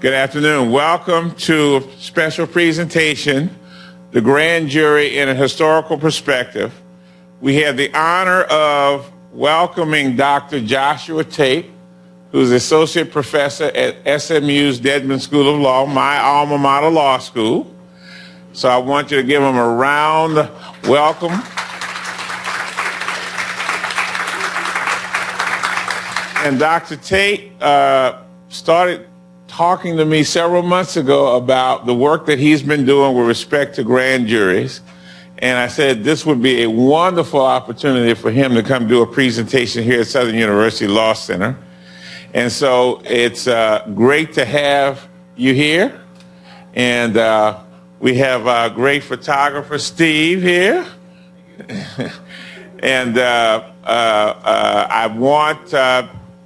Good afternoon. Welcome to a special presentation, The Grand Jury in a Historical Perspective. We have the honor of welcoming Dr. Joshua Tate, who's Associate Professor at SMU's Dedman School of Law, my alma mater law school. So I want you to give him a round welcome. And Dr. Tate started talking to me several months ago about the work that he's been doing with respect to grand juries. And I said this would be a wonderful opportunity for him to come do a presentation here at Southern University Law Center. And so it's great to have you here. And we have our great photographer, Steve, here. And I want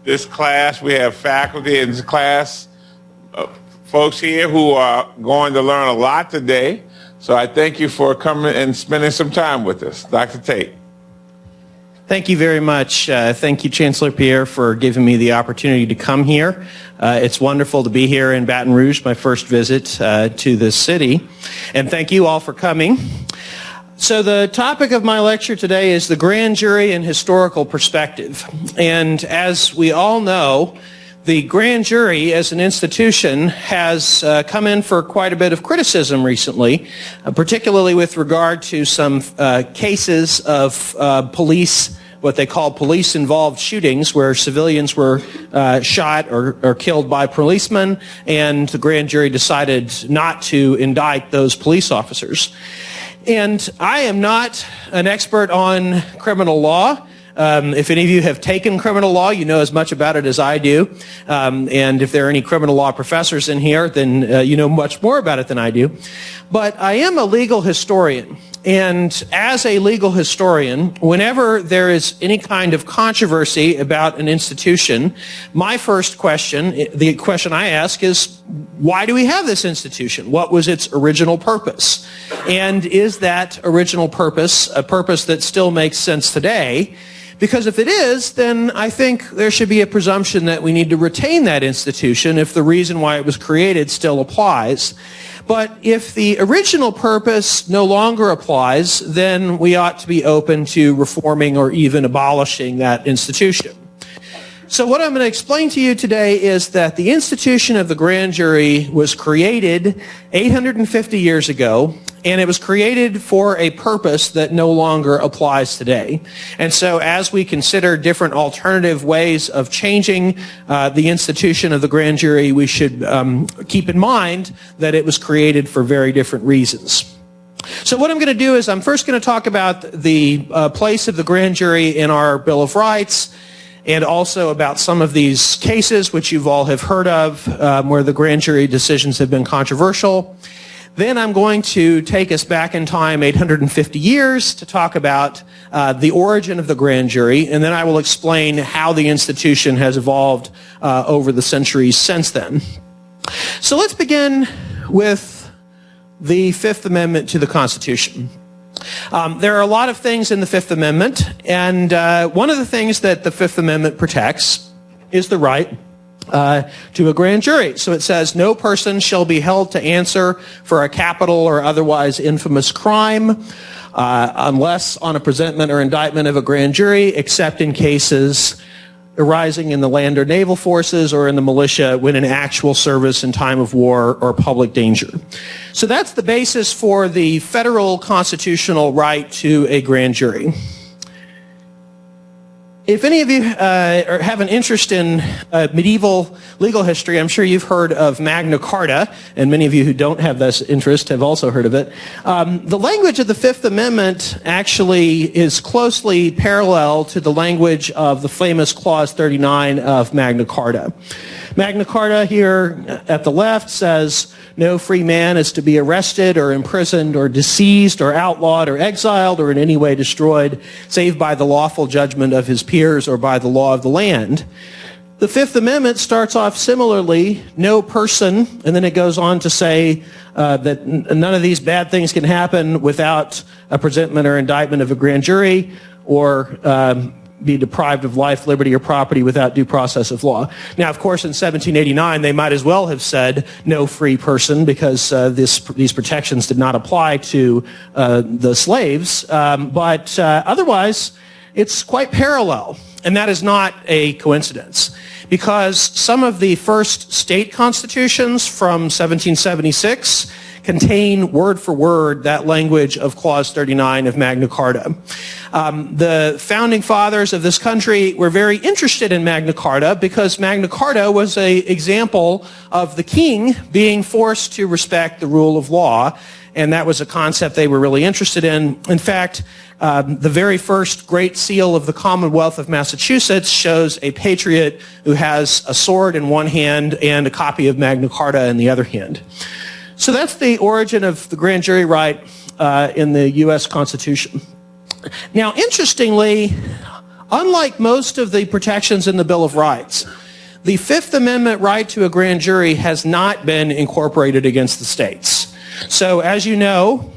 this class, we have faculty in this class, folks here who are going to learn a lot today. So I thank you for coming and spending some time with us. Dr. Tate. Thank you very much. Thank you, Chancellor Pierre, for giving me the opportunity to come here. It's wonderful to be here in Baton Rouge, my first visit to this city. And thank you all for coming. So the topic of my lecture today is the grand jury in historical perspective. And as we all know, the grand jury as an institution has come in for quite a bit of criticism recently, particularly with regard to some cases of police, what they call police-involved shootings, where civilians were shot or killed by policemen, and the grand jury decided not to indict those police officers. And I am not an expert on criminal law. If any of you have taken criminal law, you know as much about it as I do. And if there are any criminal law professors in here, then you know much more about it than I do. But I am a legal historian. And as a legal historian, whenever there is any kind of controversy about an institution, my first question, the question I ask is, why do we have this institution? What was its original purpose? And is that original purpose a purpose that still makes sense today? Because if it is, then I think there should be a presumption that we need to retain that institution if the reason why it was created still applies. But if the original purpose no longer applies, then we ought to be open to reforming or even abolishing that institution. So what I'm going to explain to you today is that the institution of the grand jury was created 850 years ago, and it was created for a purpose that no longer applies today. And so as we consider different alternative ways of changing the institution of the grand jury, we should keep in mind that it was created for very different reasons. So what I'm going to do is I'm first going to talk about the place of the grand jury in our Bill of Rights, and also about some of these cases which you've all have heard of where the grand jury decisions have been controversial. Then I'm going to take us back in time 850 years to talk about the origin of the grand jury, and then I will explain how the institution has evolved over the centuries since then. So let's begin with the Fifth Amendment to the Constitution. There are a lot of things in the Fifth Amendment, and one of the things that the Fifth Amendment protects is the right to a grand jury. So it says, no person shall be held to answer for a capital or otherwise infamous crime unless on a presentment or indictment of a grand jury, except in cases arising in the land or naval forces or in the militia when in actual service in time of war or public danger. So that's the basis for the federal constitutional right to a grand jury. If any of you have an interest in medieval legal history, I'm sure you've heard of Magna Carta, and many of you who don't have this interest have also heard of it. The language of the Fifth Amendment actually is closely parallel to the language of the famous Clause 39 of Magna Carta. Magna Carta here at the left says, no free man is to be arrested or imprisoned or deceased or outlawed or exiled or in any way destroyed, save by the lawful judgment of his peers or by the law of the land. The Fifth Amendment starts off similarly, no person, and then it goes on to say that none of these bad things can happen without a presentment or indictment of a grand jury or be deprived of life, liberty, or property without due process of law. Now, of course, in 1789, they might as well have said no free person because these protections did not apply to the slaves. But otherwise, it's quite parallel. And that is not a coincidence, because some of the first state constitutions from 1776 contain word for word that language of Clause 39 of Magna Carta. The founding fathers of this country were very interested in Magna Carta because Magna Carta was an example of the king being forced to respect the rule of law, and that was a concept they were really interested in. In fact, the very first Great Seal of the Commonwealth of Massachusetts shows a patriot who has a sword in one hand and a copy of Magna Carta in the other hand. So that's the origin of the grand jury right in the U.S. Constitution. Now, interestingly, unlike most of the protections in the Bill of Rights, the Fifth Amendment right to a grand jury has not been incorporated against the states. So, as you know,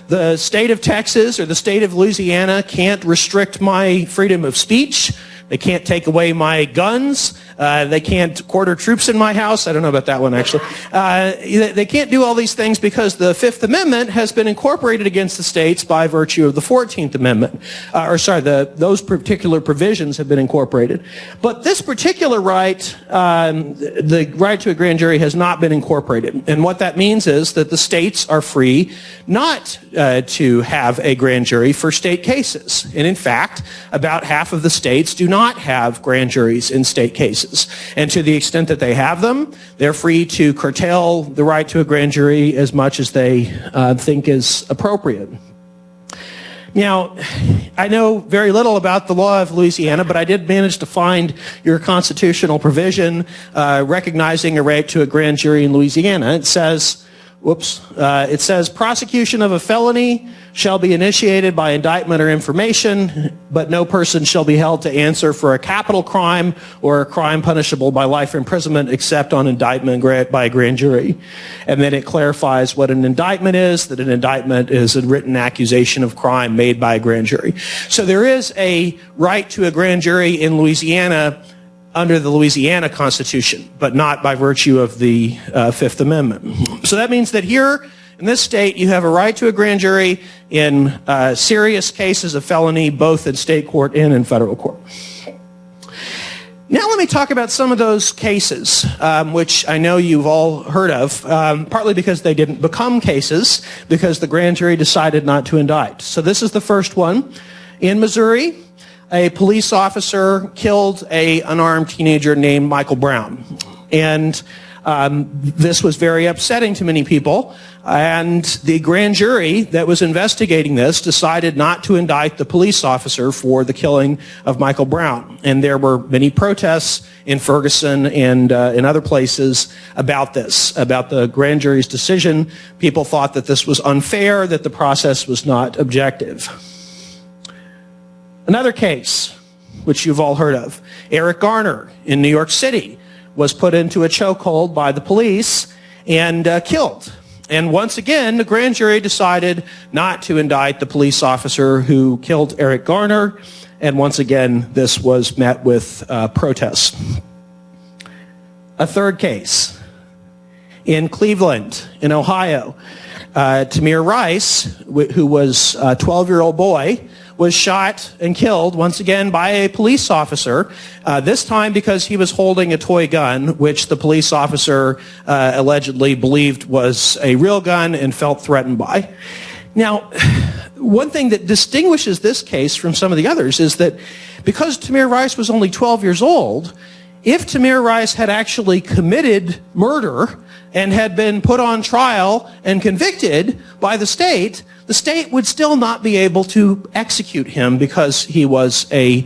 the state of Texas or the state of Louisiana can't restrict my freedom of speech. They can't take away my guns. They can't quarter troops in my house. I don't know about that one, actually. They can't do all these things because the Fifth Amendment has been incorporated against the states by virtue of the 14th Amendment. Those particular provisions have been incorporated. But this particular right, the right to a grand jury, has not been incorporated. And what that means is that the states are free not to have a grand jury for state cases. And in fact, about half of the states do not have grand juries in state cases. And to the extent that they have them, they're free to curtail the right to a grand jury as much as they think is appropriate. Now, I know very little about the law of Louisiana, but I did manage to find your constitutional provision recognizing a right to a grand jury in Louisiana. It says, it says prosecution of a felony shall be initiated by indictment or information, but no person shall be held to answer for a capital crime or a crime punishable by life imprisonment except on indictment by a grand jury. And then it clarifies what an indictment is, that an indictment is a written accusation of crime made by a grand jury. So there is a right to a grand jury in Louisiana under the Louisiana Constitution, but not by virtue of the Fifth Amendment. So that means that here in this state, you have a right to a grand jury in serious cases of felony, both in state court and in federal court. Now let me talk about some of those cases, which I know you've all heard of, partly because they didn't become cases, because the grand jury decided not to indict. So this is the first one. In Missouri, a police officer killed an unarmed teenager named Michael Brown. And this was very upsetting to many people. And the grand jury that was investigating this decided not to indict the police officer for the killing of Michael Brown. And there were many protests in Ferguson and in other places about this, about the grand jury's decision. People thought that this was unfair, that the process was not objective. Another case, which you've all heard of, Eric Garner in New York City was put into a chokehold by the police and killed. And once again, the grand jury decided not to indict the police officer who killed Eric Garner. And once again, this was met with protests. A third case. In Cleveland, in Ohio, Tamir Rice, who was a 12-year-old boy, was shot and killed once again by a police officer, this time because he was holding a toy gun, which the police officer allegedly believed was a real gun and felt threatened by. Now, one thing that distinguishes this case from some of the others is that because Tamir Rice was only 12 years old, if Tamir Rice had actually committed murder and had been put on trial and convicted by the state would still not be able to execute him because he was a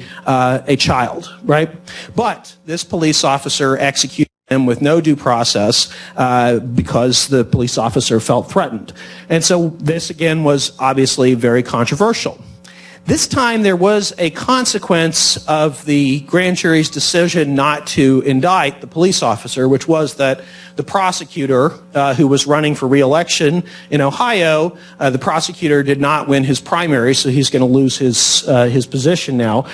child, right? But this police officer executed him with no due process because the police officer felt threatened. And so this, again, was obviously very controversial. This time there was a consequence of the grand jury's decision not to indict the police officer, which was that the prosecutor who was running for re-election in Ohio, the prosecutor did not win his primary, so he's going to lose his position now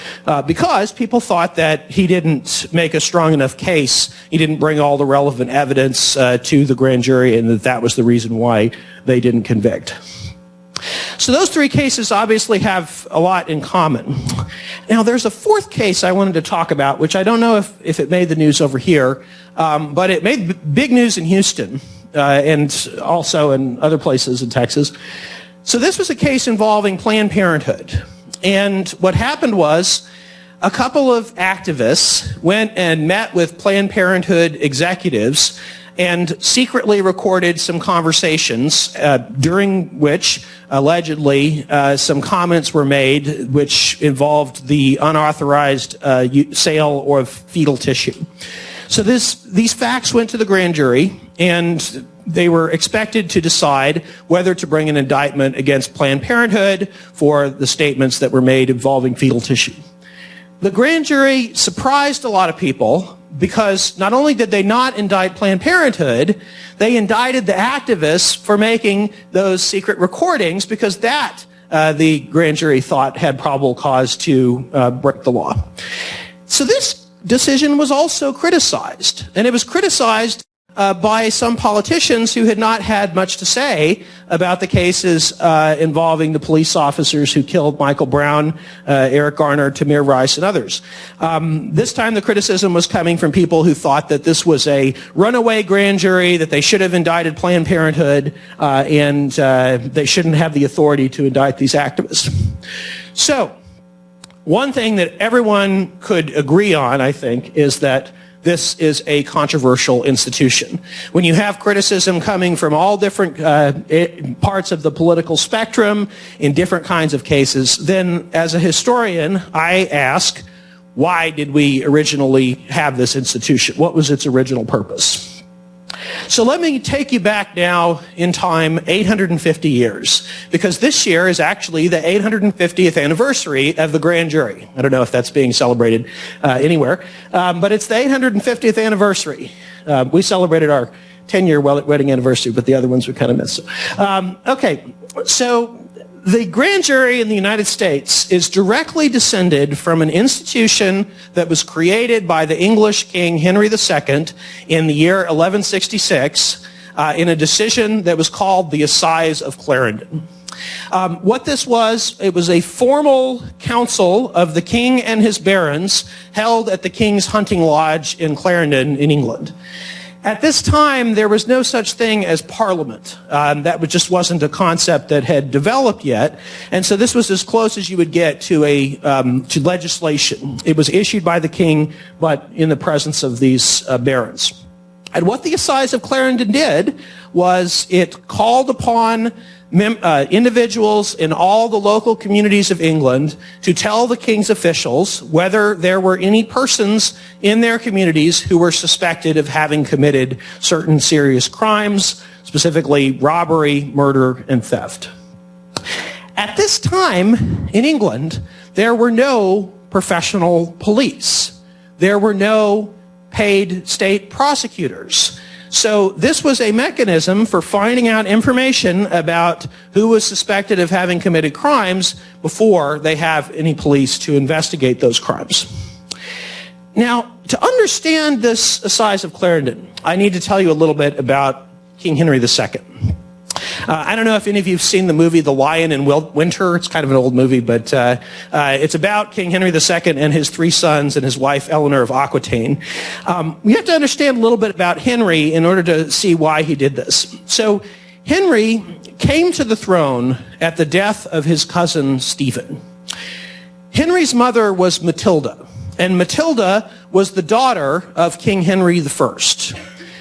because people thought that he didn't make a strong enough case. He didn't bring all the relevant evidence to the grand jury, and that was the reason why they didn't convict. So those three cases obviously have a lot in common. Now there's a fourth case I wanted to talk about, which I don't know if it made the news over here, but it made big news in Houston and also in other places in Texas. So this was a case involving Planned Parenthood. And what happened was a couple of activists went and met with Planned Parenthood executives and secretly recorded some conversations during which allegedly some comments were made which involved the unauthorized sale of fetal tissue. So these facts went to the grand jury, and they were expected to decide whether to bring an indictment against Planned Parenthood for the statements that were made involving fetal tissue. The grand jury surprised a lot of people because not only did they not indict Planned Parenthood, they indicted the activists for making those secret recordings because that the grand jury thought had probable cause to break the law. So this decision was also criticized, and it was criticized by some politicians who had not had much to say about the cases involving the police officers who killed Michael Brown, Eric Garner, Tamir Rice, and others. This time the criticism was coming from people who thought that this was a runaway grand jury, that they should have indicted Planned Parenthood, and they shouldn't have the authority to indict these activists. So, one thing that everyone could agree on, I think, is that this is a controversial institution. When you have criticism coming from all different parts of the political spectrum in different kinds of cases, then as a historian, I ask, why did we originally have this institution? What was its original purpose? So let me take you back now in time 850 years, because this year is actually the 850th anniversary of the grand jury. I don't know if that's being celebrated anywhere, but it's the 850th anniversary. We celebrated our 10-year wedding anniversary, but the other ones we kind of missed. Okay, so the grand jury in the United States is directly descended from an institution that was created by the English King Henry II in the year 1166 in a decision that was called the Assize of Clarendon. What this was, it was a formal council of the king and his barons held at the King's Hunting Lodge in Clarendon in England. At this time, there was no such thing as Parliament. That just wasn't a concept that had developed yet, and so this was as close as you would get to to legislation. It was issued by the king, but in the presence of these barons. And what the Assize of Clarendon did was it called upon individuals in all the local communities of England to tell the king's officials whether there were any persons in their communities who were suspected of having committed certain serious crimes, specifically robbery, murder, and theft. At this time in England, there were no professional police. There were no paid state prosecutors. So this was a mechanism for finding out information about who was suspected of having committed crimes before they have any police to investigate those crimes. Now, to understand this Assize of Clarendon, I need to tell you a little bit about King Henry II. I don't know if any of you have seen the movie The Lion in Winter. It's kind of an old movie, but it's about King Henry II and his three sons and his wife Eleanor of Aquitaine. We have to understand a little bit about Henry in order to see why he did this. So Henry came to the throne at the death of his cousin Stephen. Henry's mother was Matilda, and Matilda was the daughter of King Henry I.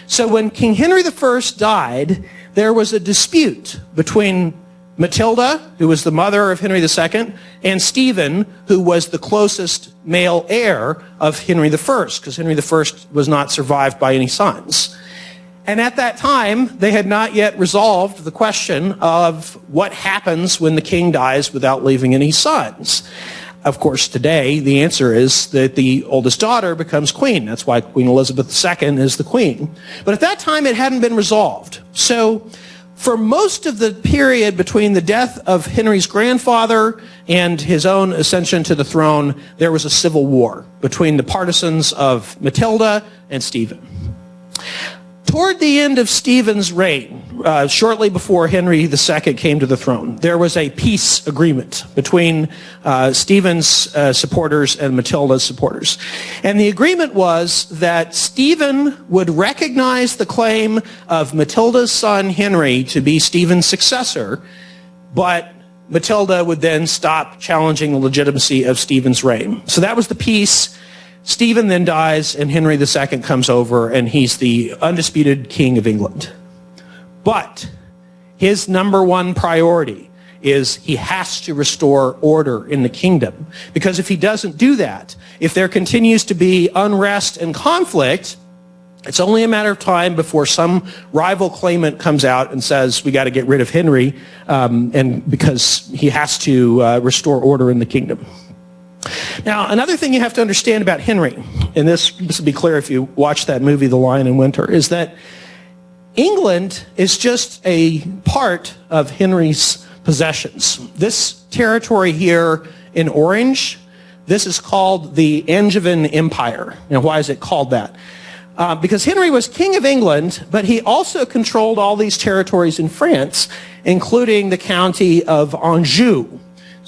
So when King Henry I died, there was a dispute between Matilda, who was the mother of Henry II, and Stephen, who was the closest male heir of Henry I, because Henry I was not survived by any sons. And at that time, they had not yet resolved the question of what happens when the king dies without leaving any sons. Of course, today, the answer is that the oldest daughter becomes queen. That's why Queen Elizabeth II is the queen. But at that time, it hadn't been resolved. So for most of the period between the death of Henry's grandfather and his own ascension to the throne, there was a civil war between the partisans of Matilda and Stephen. Toward the end of Stephen's reign, shortly before Henry II came to the throne, there was a peace agreement between Stephen's supporters and Matilda's supporters. And the agreement was that Stephen would recognize the claim of Matilda's son Henry to be Stephen's successor, but Matilda would then stop challenging the legitimacy of Stephen's reign. So that was the peace. Stephen then dies, and Henry II comes over, and he's the undisputed king of England. But his number one priority is he has to restore order in the kingdom. Because if he doesn't do that, if there continues to be unrest and conflict, it's only a matter of time before some rival claimant comes out and says, we got to get rid of Henry, and because he has to restore order in the kingdom. Now, another thing you have to understand about Henry, and this will be clear if you watch that movie, The Lion in Winter, is that England is just a part of Henry's possessions. This territory here in orange, this is called the Angevin Empire. Now, why is it called that? Because Henry was king of England, but he also controlled all these territories in France, including the county of Anjou.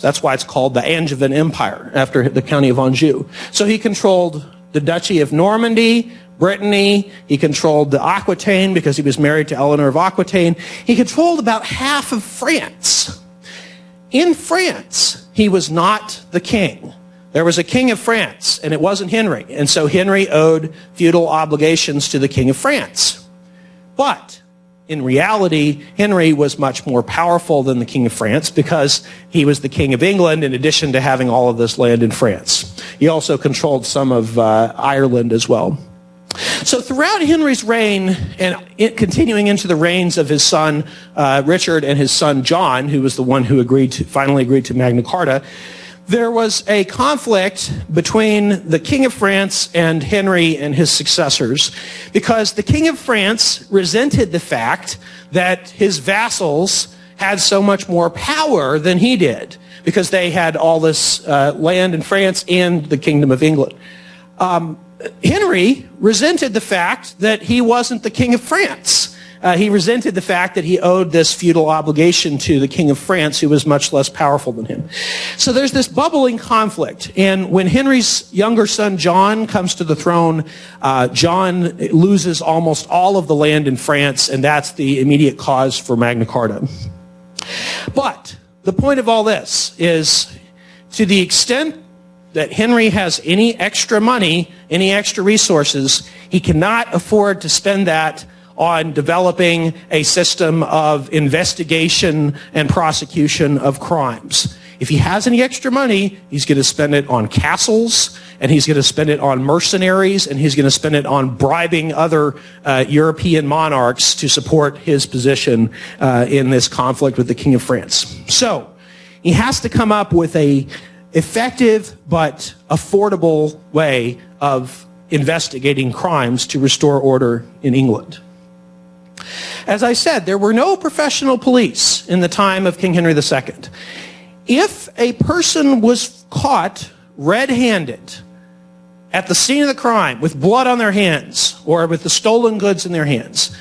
That's why it's called the Angevin Empire, after the county of Anjou. So he controlled the Duchy of Normandy, Brittany. He controlled the Aquitaine because he was married to Eleanor of Aquitaine. He controlled about half of France. In France, he was not the king. There was a king of France, and it wasn't Henry. And so Henry owed feudal obligations to the king of France. But in reality, Henry was much more powerful than the king of France because he was the king of England in addition to having all of this land in France. He also controlled some of Ireland as well. So throughout Henry's reign, and continuing into the reigns of his son Richard and his son John, who was the one who finally agreed to Magna Carta, there was a conflict between the King of France and Henry and his successors because the King of France resented the fact that his vassals had so much more power than he did because they had all this land in France and the Kingdom of England. Henry resented the fact that he wasn't the King of France. He resented the fact that he owed this feudal obligation to the King of France, who was much less powerful than him. So there's this bubbling conflict. And when Henry's younger son, John, comes to the throne, John loses almost all of the land in France, and that's the immediate cause for Magna Carta. But the point of all this is, to the extent that Henry has any extra money, any extra resources, he cannot afford to spend that on developing a system of investigation and prosecution of crimes. If he has any extra money, he's going to spend it on castles, and he's going to spend it on mercenaries, and he's going to spend it on bribing other European monarchs to support his position in this conflict with the King of France. So he has to come up with a effective but affordable way of investigating crimes to restore order in England. As I said, there were no professional police in the time of King Henry II. If a person was caught red-handed at the scene of the crime with blood on their hands or with the stolen goods in their hands,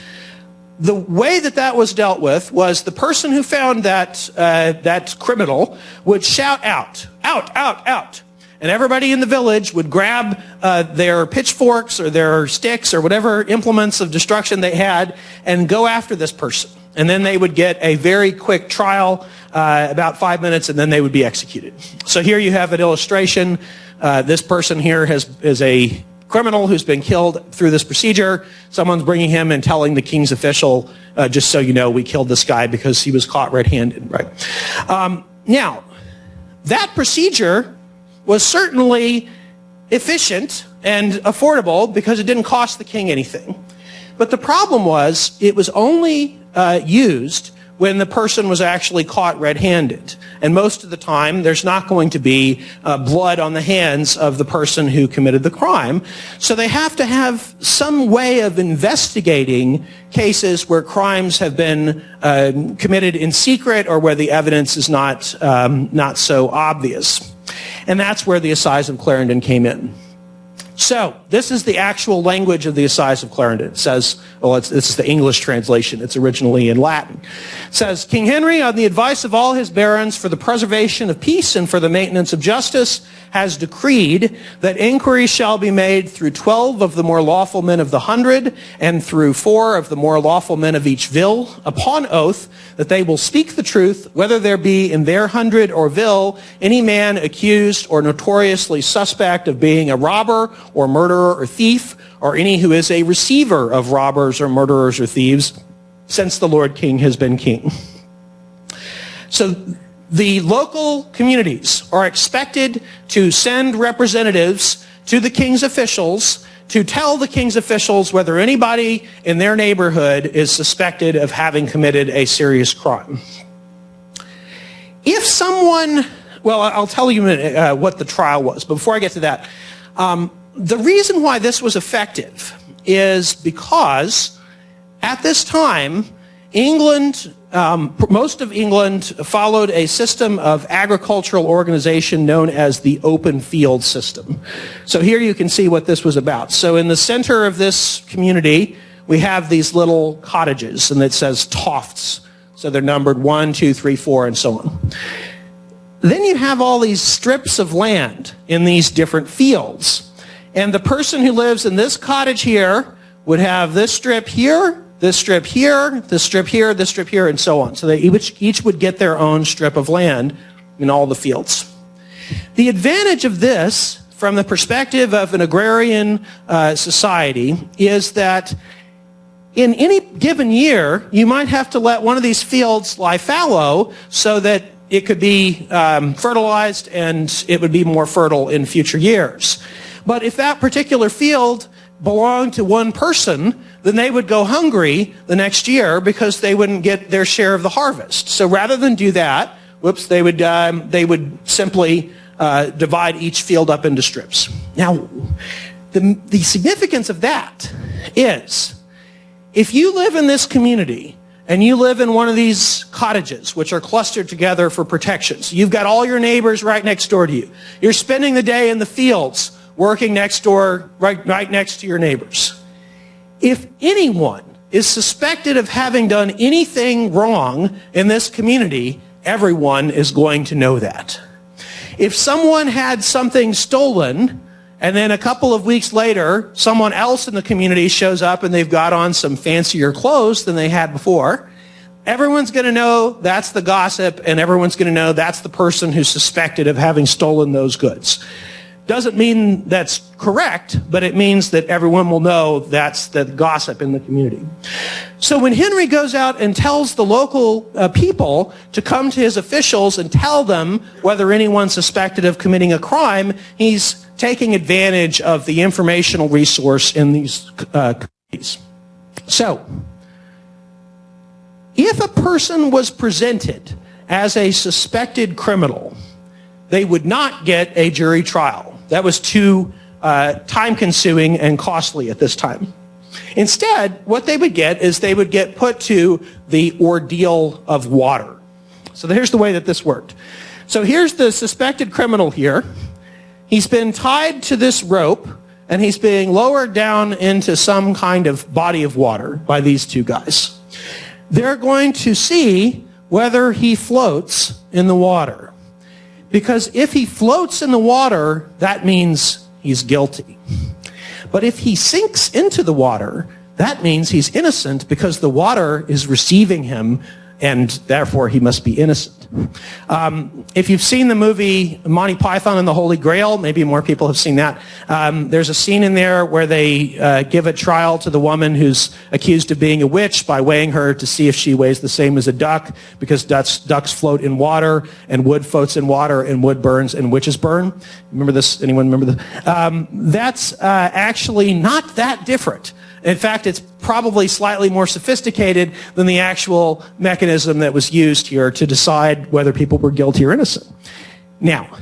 the way that was dealt with was the person who found that criminal would shout out, out, out, out. And everybody in the village would grab their pitchforks or their sticks or whatever implements of destruction they had and go after this person. And then they would get a very quick trial, about 5 minutes, and then they would be executed. So here you have an illustration. This person here is a criminal who's been killed through this procedure. Someone's bringing him and telling the king's official, just so you know, we killed this guy because he was caught red-handed. Right? Now, that procedure was certainly efficient and affordable because it didn't cost the king anything. But the problem was it was only used when the person was actually caught red-handed. And most of the time, there's not going to be blood on the hands of the person who committed the crime. So they have to have some way of investigating cases where crimes have been committed in secret or where the evidence is not so obvious. And that's where the Assize of Clarendon came in. So, this is the actual language of the Assize of Clarendon. It says, well, this is the English translation. It's originally in Latin. It says, King Henry, on the advice of all his barons for the preservation of peace and for the maintenance of justice, has decreed that inquiries shall be made through 12 of the more lawful men of the 100 and through 4 of the more lawful men of each vill, upon oath that they will speak the truth, whether there be in their 100 or vill any man accused or notoriously suspect of being a robber or murderer or thief, or any who is a receiver of robbers or murderers or thieves, since the Lord King has been king. So the local communities are expected to send representatives to the king's officials to tell the king's officials whether anybody in their neighborhood is suspected of having committed a serious crime. If someone, well, I'll tell you what the trial was, but before I get to that, the reason why this was effective is because at this time, England, most of England followed a system of agricultural organization known as the open field system. So here you can see what this was about. So in the center of this community, we have these little cottages, and it says tofts. So they're numbered 1, 2, 3, 4, and so on. Then you have all these strips of land in these different fields. And the person who lives in this cottage here would have this strip here, this strip here, this strip here, this strip here, and so on. So they each would get their own strip of land in all the fields. The advantage of this, from the perspective of an agrarian society, is that in any given year, you might have to let one of these fields lie fallow so that it could be fertilized and it would be more fertile in future years. But if that particular field belonged to one person, then they would go hungry the next year because they wouldn't get their share of the harvest. So rather than do that, they would simply divide each field up into strips. Now, the significance of that is, if you live in this community and you live in one of these cottages, which are clustered together for protection, so you've got all your neighbors right next door to you. You're spending the day in the fields working next door, right next to your neighbors. If anyone is suspected of having done anything wrong in this community, everyone is going to know that. If someone had something stolen, and then a couple of weeks later, someone else in the community shows up and they've got on some fancier clothes than they had before, everyone's going to know that's the gossip, and everyone's going to know that's the person who's suspected of having stolen those goods. Doesn't mean that's correct, but it means that everyone will know that's the gossip in the community. So when Henry goes out and tells the local people to come to his officials and tell them whether anyone's suspected of committing a crime, he's taking advantage of the informational resource in these communities. So, if a person was presented as a suspected criminal, they would not get a jury trial. That was too time-consuming and costly at this time. Instead, what they would get is they would get put to the ordeal of water. So here's the way that this worked. So here's the suspected criminal here. He's been tied to this rope, and he's being lowered down into some kind of body of water by these two guys. They're going to see whether he floats in the water. Because if he floats in the water, that means he's guilty. But if he sinks into the water, that means he's innocent because the water is receiving him, and therefore he must be innocent. If you've seen the movie Monty Python and the Holy Grail, maybe more people have seen that, there's a scene in there where they give a trial to the woman who's accused of being a witch by weighing her to see if she weighs the same as a duck, because ducks float in water, and wood floats in water, and wood burns, and witches burn. Remember this? Anyone remember this? That's actually not that different. In fact, it's probably slightly more sophisticated than the actual mechanism that was used here to decide whether people were guilty or innocent. Now,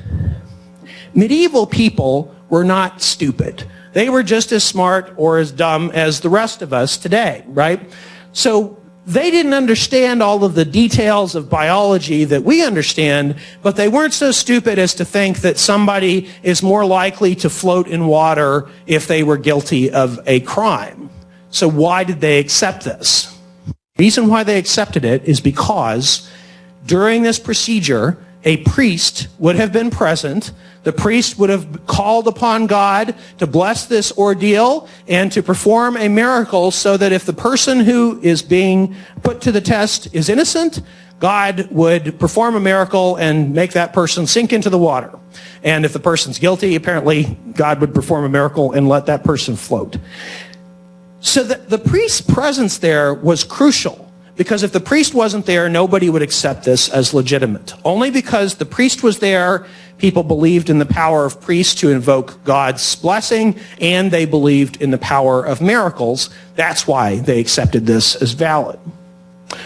medieval people were not stupid. They were just as smart or as dumb as the rest of us today, right? So they didn't understand all of the details of biology that we understand, but they weren't so stupid as to think that somebody is more likely to float in water if they were guilty of a crime. So why did they accept this? The reason why they accepted it is because during this procedure, a priest would have been present. The priest would have called upon God to bless this ordeal and to perform a miracle so that if the person who is being put to the test is innocent, God would perform a miracle and make that person sink into the water. And if the person's guilty, apparently God would perform a miracle and let that person float. So the priest's presence there was crucial. Because if the priest wasn't there, nobody would accept this as legitimate. Only because the priest was there, people believed in the power of priests to invoke God's blessing, and they believed in the power of miracles. That's why they accepted this as valid.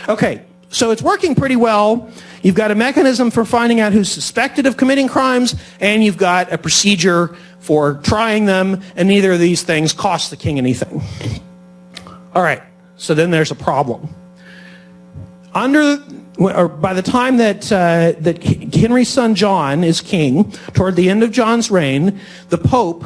Okay, so it's working pretty well. You've got a mechanism for finding out who's suspected of committing crimes, and you've got a procedure for trying them, and neither of these things cost the king anything. All right, so then there's a problem. By the time that Henry's son John is king, toward the end of John's reign, the Pope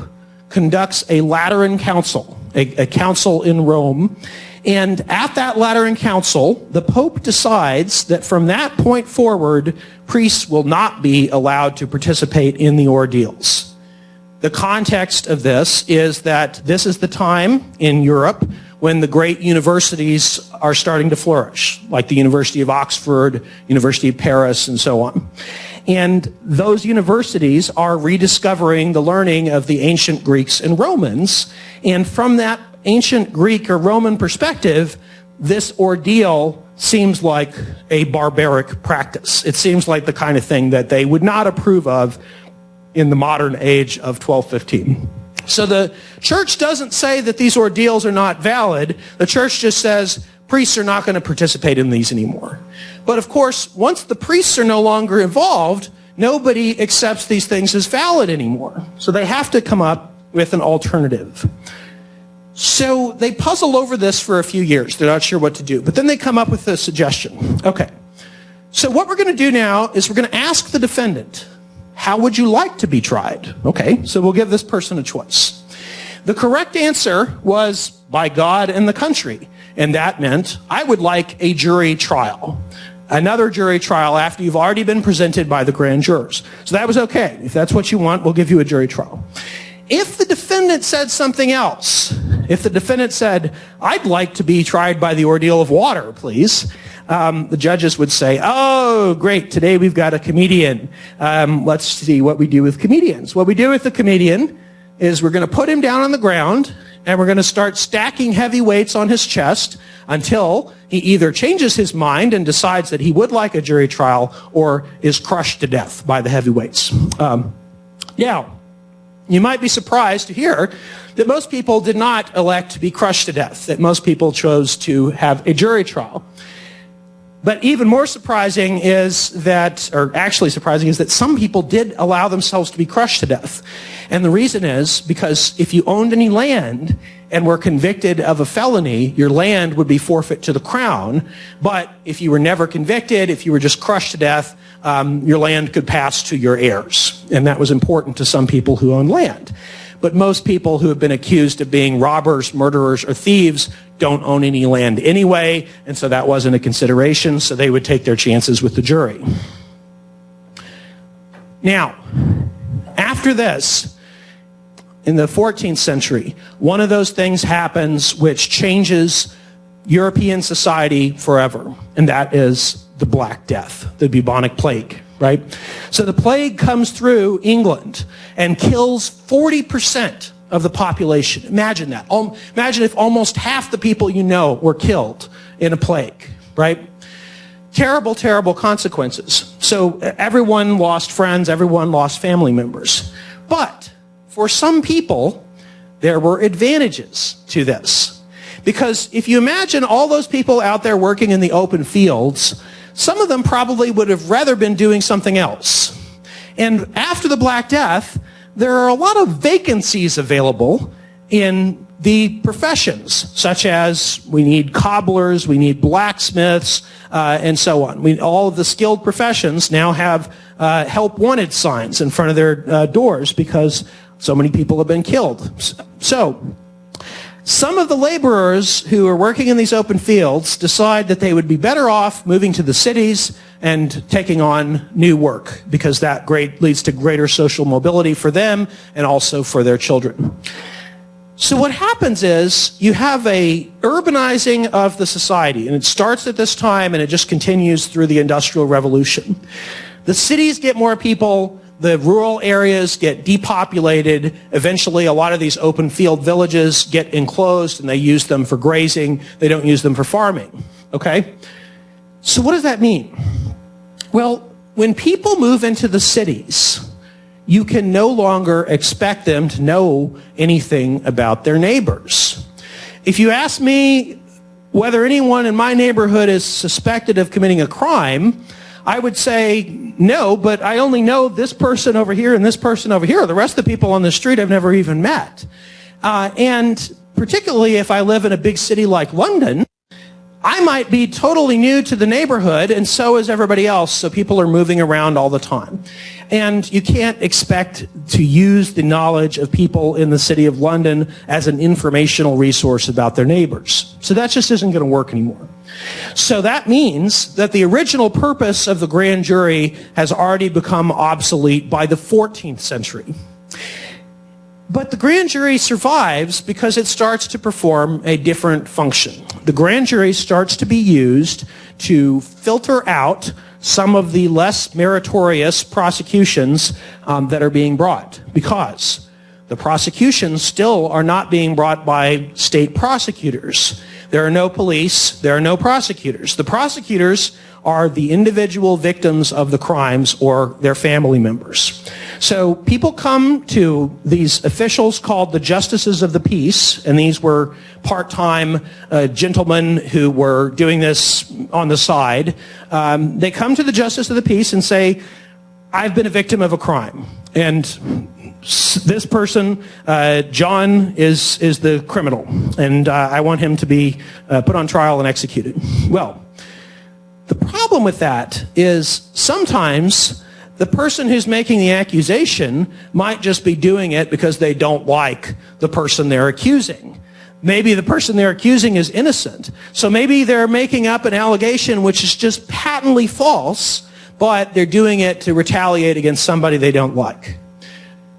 conducts a Lateran Council, a council in Rome. And at that Lateran Council, the Pope decides that from that point forward, priests will not be allowed to participate in the ordeals. The context of this is that this is the time in Europe when the great universities are starting to flourish, like the University of Oxford, University of Paris, and so on. And those universities are rediscovering the learning of the ancient Greeks and Romans. And from that ancient Greek or Roman perspective, this ordeal seems like a barbaric practice. It seems like the kind of thing that they would not approve of in the modern age of 1215. So the church doesn't say that these ordeals are not valid. The church just says priests are not going to participate in these anymore. But of course, once the priests are no longer involved, nobody accepts these things as valid anymore. So they have to come up with an alternative. So they puzzle over this for a few years. They're not sure what to do. But then they come up with a suggestion. Okay. So what we're going to do now is we're going to ask the defendant, how would you like to be tried? Okay, so we'll give this person a choice. The correct answer was by God and the country. And that meant I would like a jury trial. Another jury trial after you've already been presented by the grand jurors. So that was okay. If that's what you want, we'll give you a jury trial. If the defendant said something else, if the defendant said, I'd like to be tried by the ordeal of water, please, the judges would say, oh, great, today we've got a comedian. Let's see what we do with comedians. What we do with the comedian is we're going to put him down on the ground, and we're going to start stacking heavy weights on his chest until he either changes his mind and decides that he would like a jury trial or is crushed to death by the heavy weights. Now, you might be surprised to hear that most people did not elect to be crushed to death, that most people chose to have a jury trial. But even more surprising is that, or actually surprising, is that some people did allow themselves to be crushed to death. And the reason is because if you owned any land and were convicted of a felony, your land would be forfeit to the crown. But if you were never convicted, if you were just crushed to death, your land could pass to your heirs. And that was important to some people who own land. But most people who have been accused of being robbers, murderers, or thieves don't own any land anyway, and so that wasn't a consideration, so they would take their chances with the jury. Now, after this, in the 14th century, one of those things happens which changes European society forever, and that is the Black Death, the bubonic plague. Right? So the plague comes through England and kills 40% of the population. Imagine that. Imagine if almost half the people you know were killed in a plague, right? Terrible, terrible consequences. So everyone lost friends, everyone lost family members. But for some people, there were advantages to this. Because if you imagine all those people out there working in the open fields, some of them probably would have rather been doing something else. And after the Black Death, there are a lot of vacancies available in the professions, such as we need cobblers, we need blacksmiths, and so on. All of the skilled professions now have help wanted signs in front of their doors because so many people have been killed. So some of the laborers who are working in these open fields decide that they would be better off moving to the cities and taking on new work because that leads to greater social mobility for them and also for their children. So what happens is you have a urbanizing of the society, and it starts at this time and it just continues through the Industrial Revolution. The cities get more people, the rural areas get depopulated. Eventually, a lot of these open field villages get enclosed and they use them for grazing. They don't use them for farming. Okay? So what does that mean? Well, when people move into the cities, you can no longer expect them to know anything about their neighbors. If you ask me whether anyone in my neighborhood is suspected of committing a crime, I would say no, but I only know this person over here and this person over here. The rest of the people on the street I've never even met. And particularly if I live in a big city like London, I might be totally new to the neighborhood, and so is everybody else, so people are moving around all the time. And you can't expect to use the knowledge of people in the city of London as an informational resource about their neighbors. So that just isn't going to work anymore. So that means that the original purpose of the grand jury has already become obsolete by the 14th century. But the grand jury survives because it starts to perform a different function. The grand jury starts to be used to filter out some of the less meritorious prosecutions that are being brought, because the prosecutions still are not being brought by state prosecutors. There are no police, there are no prosecutors. The prosecutors are the individual victims of the crimes or their family members. So people come to these officials called the Justices of the Peace, and these were part-time gentlemen who were doing this on the side. They come to the Justice of the Peace and say, I've been a victim of a crime, and this person, John, is the criminal, and I want him to be put on trial and executed. Well, the problem with that is sometimes the person who's making the accusation might just be doing it because they don't like the person they're accusing. Maybe the person they're accusing is innocent. So maybe they're making up an allegation which is just patently false, but they're doing it to retaliate against somebody they don't like.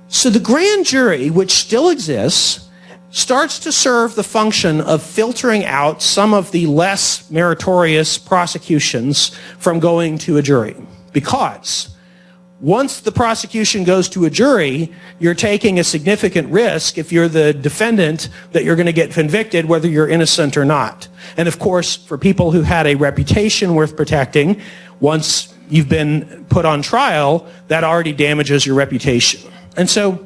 So the grand jury, which still exists, starts to serve the function of filtering out some of the less meritorious prosecutions from going to a jury. Because once the prosecution goes to a jury, you're taking a significant risk if you're the defendant that you're going to get convicted whether you're innocent or not. And of course, for people who had a reputation worth protecting, once you've been put on trial, that already damages your reputation. And so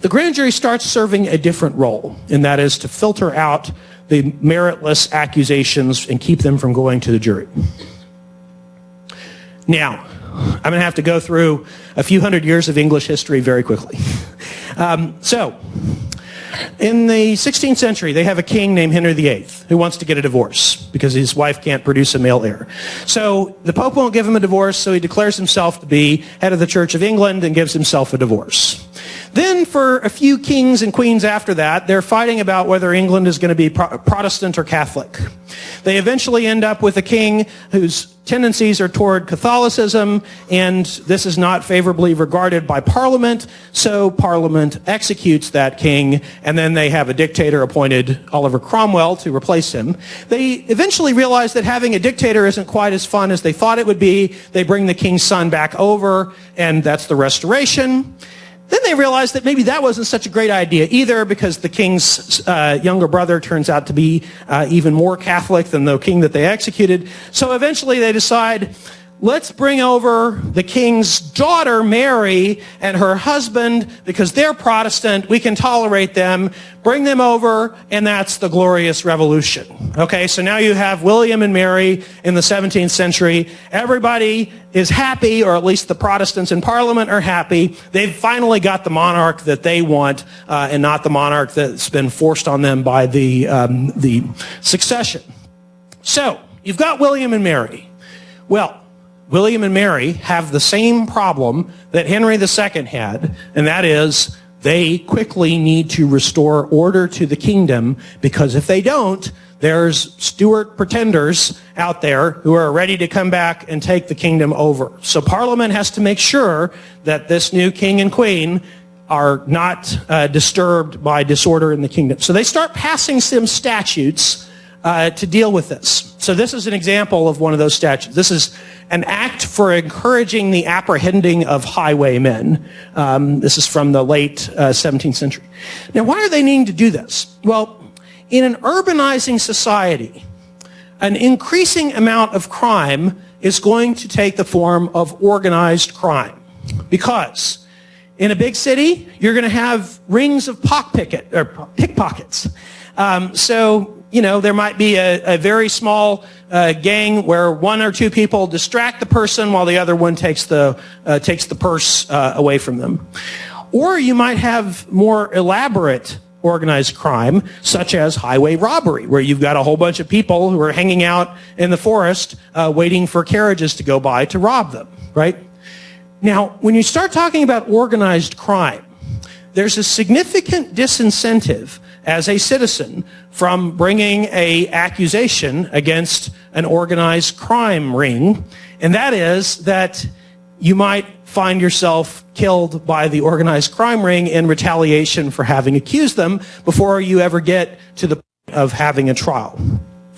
the grand jury starts serving a different role, and that is to filter out the meritless accusations and keep them from going to the jury. Now, I'm going to have to go through a few hundred years of English history very quickly. In the 16th century, they have a king named Henry VIII who wants to get a divorce because his wife can't produce a male heir. So the Pope won't give him a divorce, so he declares himself to be head of the Church of England and gives himself a divorce. Then for a few kings and queens after that, they're fighting about whether England is going to be Protestant or Catholic. They eventually end up with a king whose tendencies are toward Catholicism, and this is not favorably regarded by Parliament, so Parliament executes that king, and then they have a dictator appointed, Oliver Cromwell, to replace him. They eventually realize that having a dictator isn't quite as fun as they thought it would be. They bring the king's son back over, and that's the Restoration. Then they realized that maybe that wasn't such a great idea either, because the king's younger brother turns out to be even more Catholic than the king that they executed. So eventually they decide, let's bring over the king's daughter, Mary, and her husband, because they're Protestant, we can tolerate them, bring them over, and that's the Glorious Revolution. Okay, so now you have William and Mary in the 17th century. Everybody is happy, or at least the Protestants in Parliament are happy. They've finally got the monarch that they want, and not the monarch that's been forced on them by the succession. So, you've got William and Mary. Well, William and Mary have the same problem that Henry II had, and that is they quickly need to restore order to the kingdom, because if they don't, there's Stuart pretenders out there who are ready to come back and take the kingdom over. So Parliament has to make sure that this new king and queen are not disturbed by disorder in the kingdom. So they start passing some statutes to deal with this. So this is an example of one of those statutes. This is an act for encouraging the apprehending of highwaymen. This is from the late 17th century. Now, why are they needing to do this? Well, in an urbanizing society, an increasing amount of crime is going to take the form of organized crime. Because in a big city, you're going to have rings of pickpockets. So, you know, there might be a very small gang where one or two people distract the person while the other one takes the purse away from them. Or you might have more elaborate organized crime, such as highway robbery, where you've got a whole bunch of people who are hanging out in the forest waiting for carriages to go by to rob them, right? Now, when you start talking about organized crime, there's a significant disincentive as a citizen from bringing an accusation against an organized crime ring, and that is that you might find yourself killed by the organized crime ring in retaliation for having accused them before you ever get to the point of having a trial.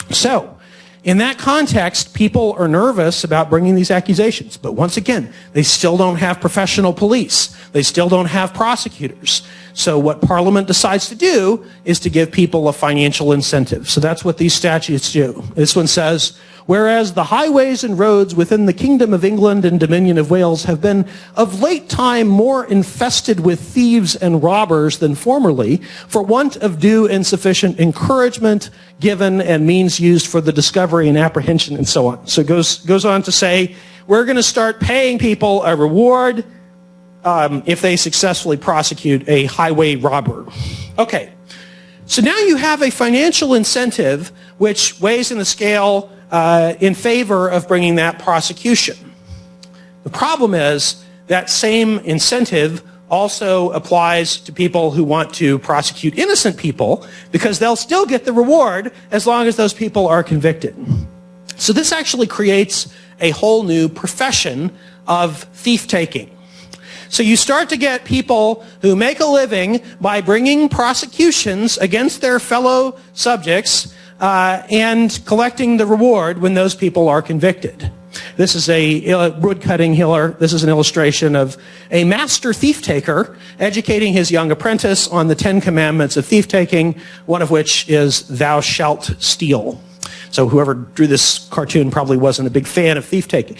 So, in that context, people are nervous about bringing these accusations. But once again, they still don't have professional police. They still don't have prosecutors. So what Parliament decides to do is to give people a financial incentive. So that's what these statutes do. This one says, whereas the highways and roads within the Kingdom of England and Dominion of Wales have been of late time more infested with thieves and robbers than formerly, for want of due and sufficient encouragement given and means used for the discovery and apprehension and so on. So it goes on to say, we're going to start paying people a reward if they successfully prosecute a highway robber. Okay, so now you have a financial incentive which weighs in the scale in favor of bringing that prosecution. The problem is that same incentive also applies to people who want to prosecute innocent people, because they'll still get the reward as long as those people are convicted. So this actually creates a whole new profession of thief-taking. So you start to get people who make a living by bringing prosecutions against their fellow subjects and collecting the reward when those people are convicted. This is a woodcutting hiller. This is an illustration of a master thief-taker educating his young apprentice on the 10 commandments of thief-taking, one of which is thou shalt steal. So whoever drew this cartoon probably wasn't a big fan of thief-taking.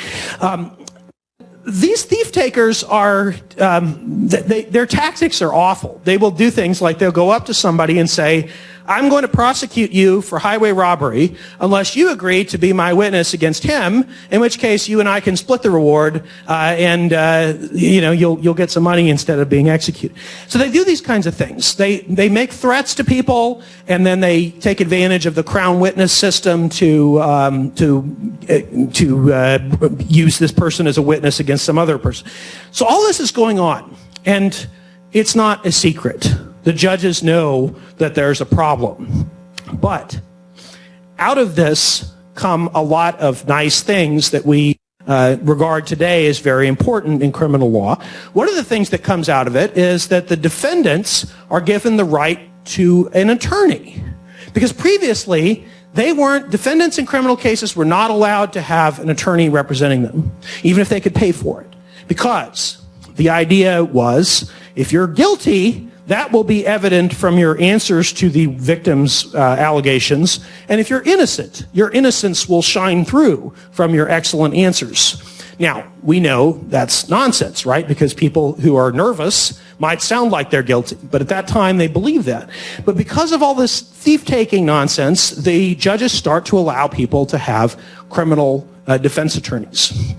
These thief-takers are, their tactics are awful. They will do things like they'll go up to somebody and say, I'm going to prosecute you for highway robbery unless you agree to be my witness against him, in which case you and I can split the reward and you'll get some money instead of being executed. So they do these kinds of things. They make threats to people, and then they take advantage of the Crown witness system to use this person as a witness against some other person. So all this is going on, and it's not a secret. The judges know that there's a problem. But out of this come a lot of nice things that we regard today as very important in criminal law. One of the things that comes out of it is that the defendants are given the right to an attorney. Because previously, defendants in criminal cases were not allowed to have an attorney representing them, even if they could pay for it. Because the idea was, if you're guilty, that will be evident from your answers to the victim's allegations. And if you're innocent, your innocence will shine through from your excellent answers. Now, we know that's nonsense, right? Because people who are nervous might sound like they're guilty, but at that time they believe that. But because of all this thief-taking nonsense, the judges start to allow people to have criminal defense attorneys.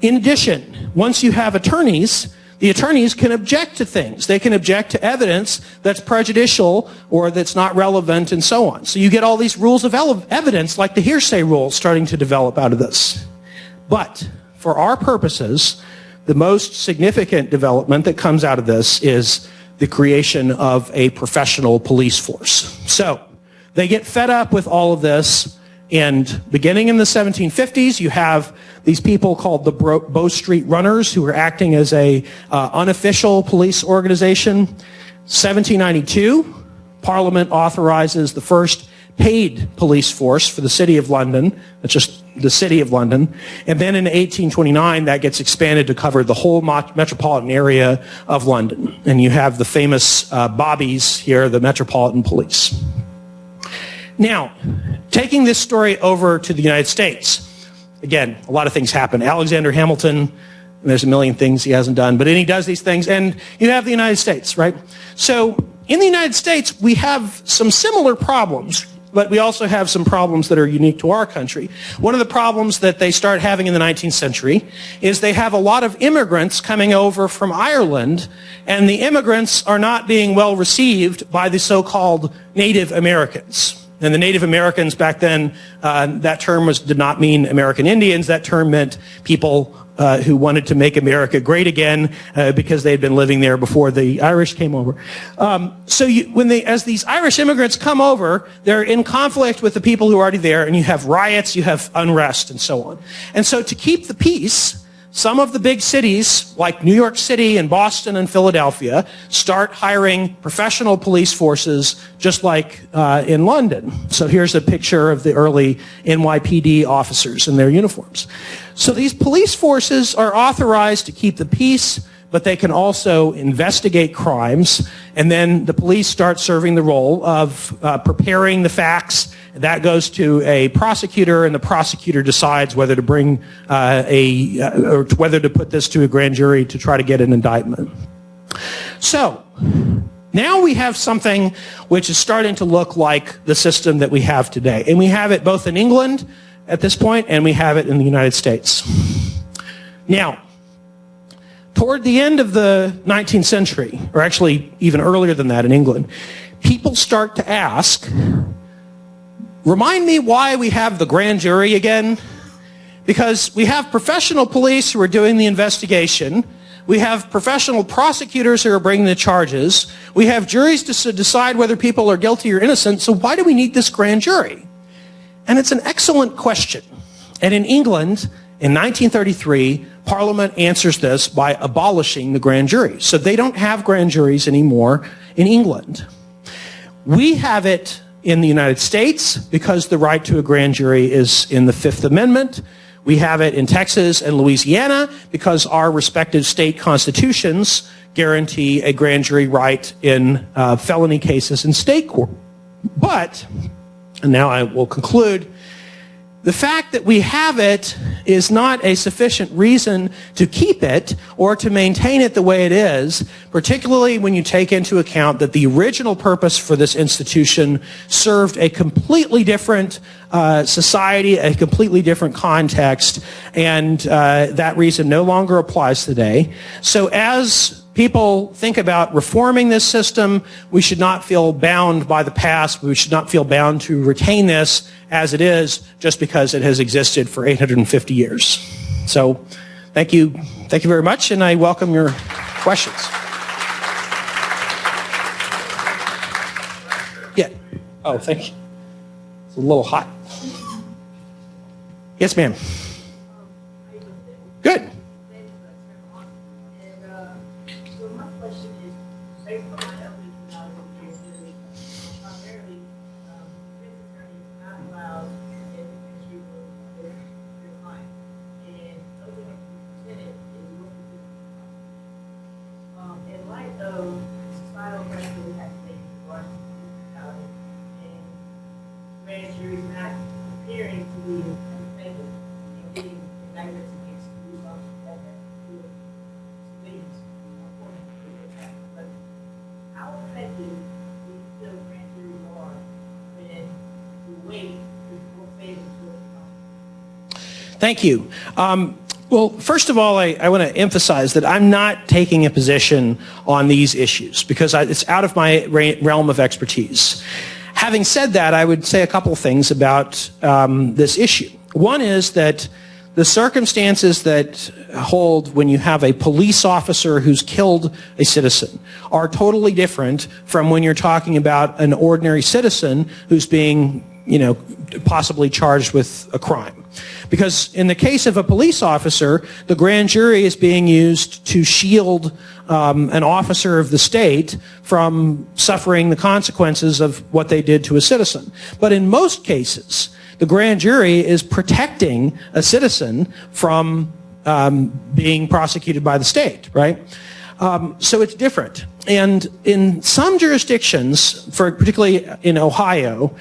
In addition, once you have attorneys, the attorneys can object to things. They can object to evidence that's prejudicial or that's not relevant and so on. So you get all these rules of evidence, like the hearsay rule, starting to develop out of this. But for our purposes, the most significant development that comes out of this is the creation of a professional police force. So they get fed up with all of this. And beginning in the 1750s, you have these people called the Bow Street Runners who are acting as a unofficial police organization. 1792, Parliament authorizes the first paid police force for the City of London. That's just the City of London. And then in 1829, that gets expanded to cover the whole metropolitan area of London. And you have the famous bobbies here, the Metropolitan Police. Now, taking this story over to the United States, again, a lot of things happen. Alexander Hamilton, there's a million things he hasn't done, but then he does these things, and you have the United States, right? So in the United States, we have some similar problems, but we also have some problems that are unique to our country. One of the problems that they start having in the 19th century is they have a lot of immigrants coming over from Ireland, and the immigrants are not being well received by the so-called Native Americans. And the Native Americans back then, that term did not mean American Indians. That term meant people who wanted to make America great again because they had been living there before the Irish came over. As these Irish immigrants come over, they're in conflict with the people who are already there, and you have riots, you have unrest, and so on. And so to keep the peace, some of the big cities, like New York City and Boston and Philadelphia, start hiring professional police forces just like in London. So here's a picture of the early NYPD officers in their uniforms. So these police forces are authorized to keep the peace, but they can also investigate crimes, and then the police start serving the role of preparing the facts. That goes to a prosecutor, and the prosecutor decides whether to bring or whether to put this to a grand jury to try to get an indictment. So now we have something which is starting to look like the system that we have today, and we have it both in England at this point, and we have it in the United States. Now, toward the end of the 19th century, or actually even earlier than that in England, people start to ask, remind me why we have the grand jury again? Because we have professional police who are doing the investigation. We have professional prosecutors who are bringing the charges. We have juries to decide whether people are guilty or innocent. So why do we need this grand jury? And it's an excellent question. And in England, in 1933, Parliament answers this by abolishing the grand jury. So they don't have grand juries anymore in England. We have it in the United States because the right to a grand jury is in the Fifth Amendment. We have it in Texas and Louisiana because our respective state constitutions guarantee a grand jury right in felony cases in state court. But, and now I will conclude, the fact that we have it is not a sufficient reason to keep it or to maintain it the way it is, particularly when you take into account that the original purpose for this institution served a completely different society, a completely different context, and that reason no longer applies today. So as people think about reforming this system, we should not feel bound by the past. We should not feel bound to retain this as it is just because it has existed for 850 years. So thank you very much, and I welcome your questions. Yeah. Oh, thank you. It's a little hot. Yes, ma'am. Good. Thank you. Well, first of all, I want to emphasize that I'm not taking a position on these issues because it's out of my realm of expertise. Having said that, I would say a couple things about this issue. One is that the circumstances that hold when you have a police officer who's killed a citizen are totally different from when you're talking about an ordinary citizen who's being, possibly charged with a crime. Because in the case of a police officer, the grand jury is being used to shield an officer of the state from suffering the consequences of what they did to a citizen. But in most cases, the grand jury is protecting a citizen from being prosecuted by the state, right? So it's different. And in some jurisdictions, particularly in Ohio,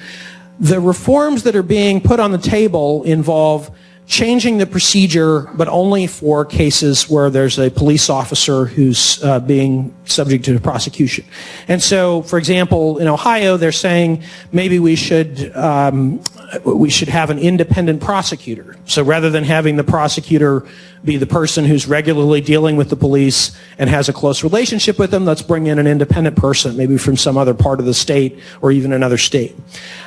the reforms that are being put on the table involve changing the procedure, but only for cases where there's a police officer who's being subject to prosecution. And so, for example, in Ohio, they're saying maybe we should have an independent prosecutor. So rather than having the prosecutor be the person who's regularly dealing with the police and has a close relationship with them, let's bring in an independent person, maybe from some other part of the state or even another state.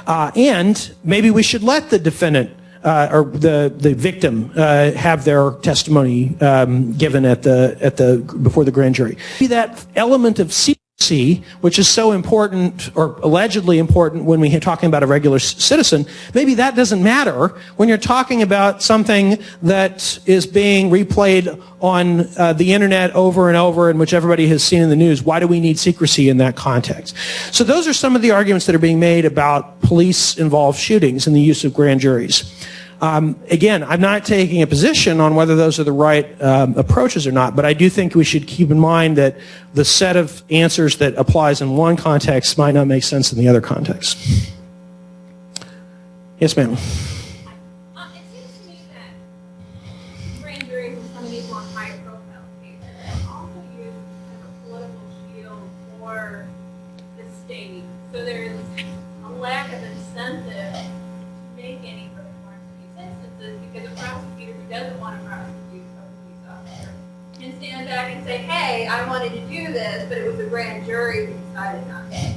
And maybe we should let the defendant or the victim have their testimony given before the grand jury. That element of secrecy, which is so important or allegedly important when we're talking about a regular citizen, maybe that doesn't matter when you're talking about something that is being replayed on the internet over and over and which everybody has seen in the news. Why do we need secrecy in that context? So those are some of the arguments that are being made about police-involved shootings and the use of grand juries. Again, I'm not taking a position on whether those are the right approaches or not, but I do think we should keep in mind that the set of answers that applies in one context might not make sense in the other context. Yes, ma'am. It seems to me that grand juries and some of these more high-profile cases are also used as a political shield for the state. So there's a lack of incentive to make any reforms in these instances because a prosecutor who doesn't want to prosecute a police officer can stand back and say, hey, I wanted to do this, but it was the grand jury who decided not to.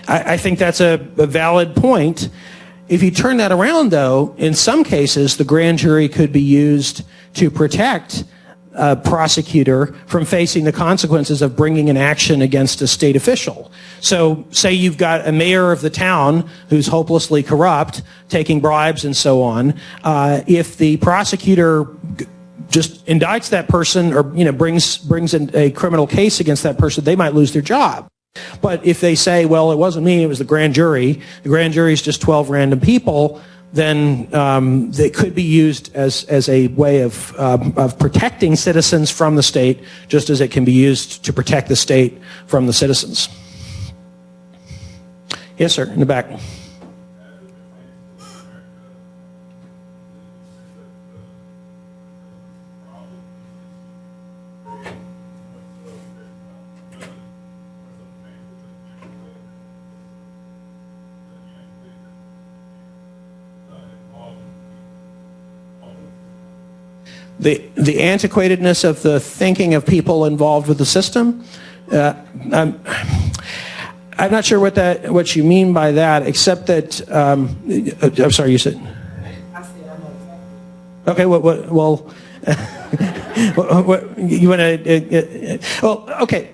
I think that's a valid point. If you turn that around, though, in some cases, the grand jury could be used to protect a prosecutor from facing the consequences of bringing an action against a state official. So say you've got a mayor of the town who's hopelessly corrupt, taking bribes and so on. If the prosecutor just indicts that person or brings in a criminal case against that person, they might lose their job. But if they say, well, it wasn't me, it was the grand jury is just 12 random people, then they could be used as a way of protecting citizens from the state, just as it can be used to protect the state from the citizens. Yes, sir, in the back. The antiquatedness of the thinking of people involved with the system. I'm not sure what you mean by that, except that I'm sorry. You said. I said I'm not. Okay. Well. What you want to? Well. Okay.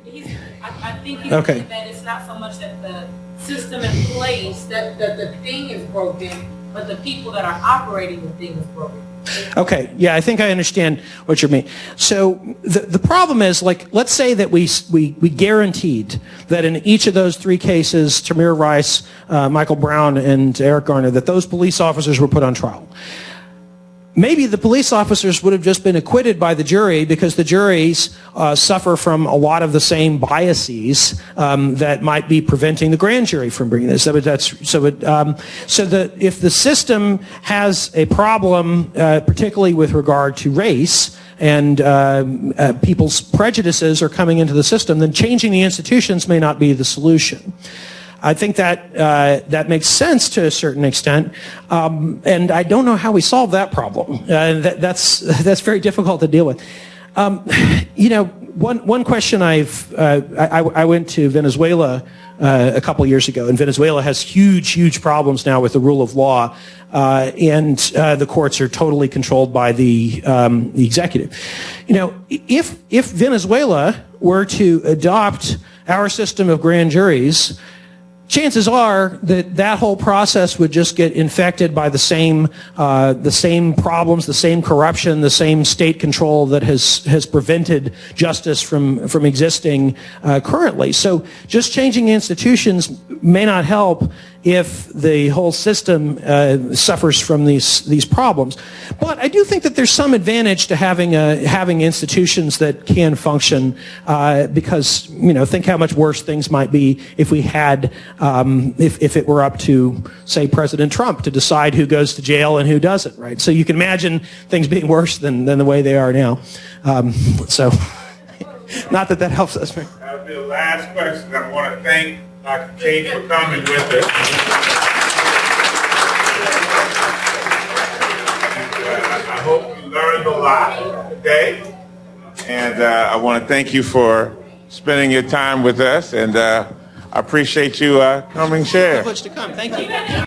I think he's saying that it's not so much that the system in place that the thing is broken, but the people that are operating the thing is broken. Okay, yeah, I think I understand what you mean. So the problem is, like, let's say that we guaranteed that in each of those three cases, Tamir Rice, Michael Brown, and Eric Garner, that those police officers were put on trial. Maybe the police officers would have just been acquitted by the jury because the juries suffer from a lot of the same biases that might be preventing the grand jury from bringing this. So that if the system has a problem, particularly with regard to race, and people's prejudices are coming into the system, then changing the institutions may not be the solution. I think that that makes sense to a certain extent, and I don't know how we solve that problem. That's very difficult to deal with. One question I went to Venezuela a couple years ago, and Venezuela has huge problems now with the rule of law, and the courts are totally controlled by the executive. If Venezuela were to adopt our system of grand juries, chances are that whole process would just get infected by the same problems, the same corruption, the same state control that has prevented justice from existing currently. So just changing institutions may not help if the whole system suffers from these problems. But I do think that there's some advantage to having institutions that can function, because think how much worse things might be if we had if it were up to, say, President Trump to decide who goes to jail and who doesn't, right? So you can imagine things being worse than the way they are now. So not that helps us. That'll be the last question. I want to thank Dr. Tate for coming with us. I hope you learned a lot today. And I want to thank you for spending your time with us. And I appreciate you coming share. It's a privilege to come. Thank you.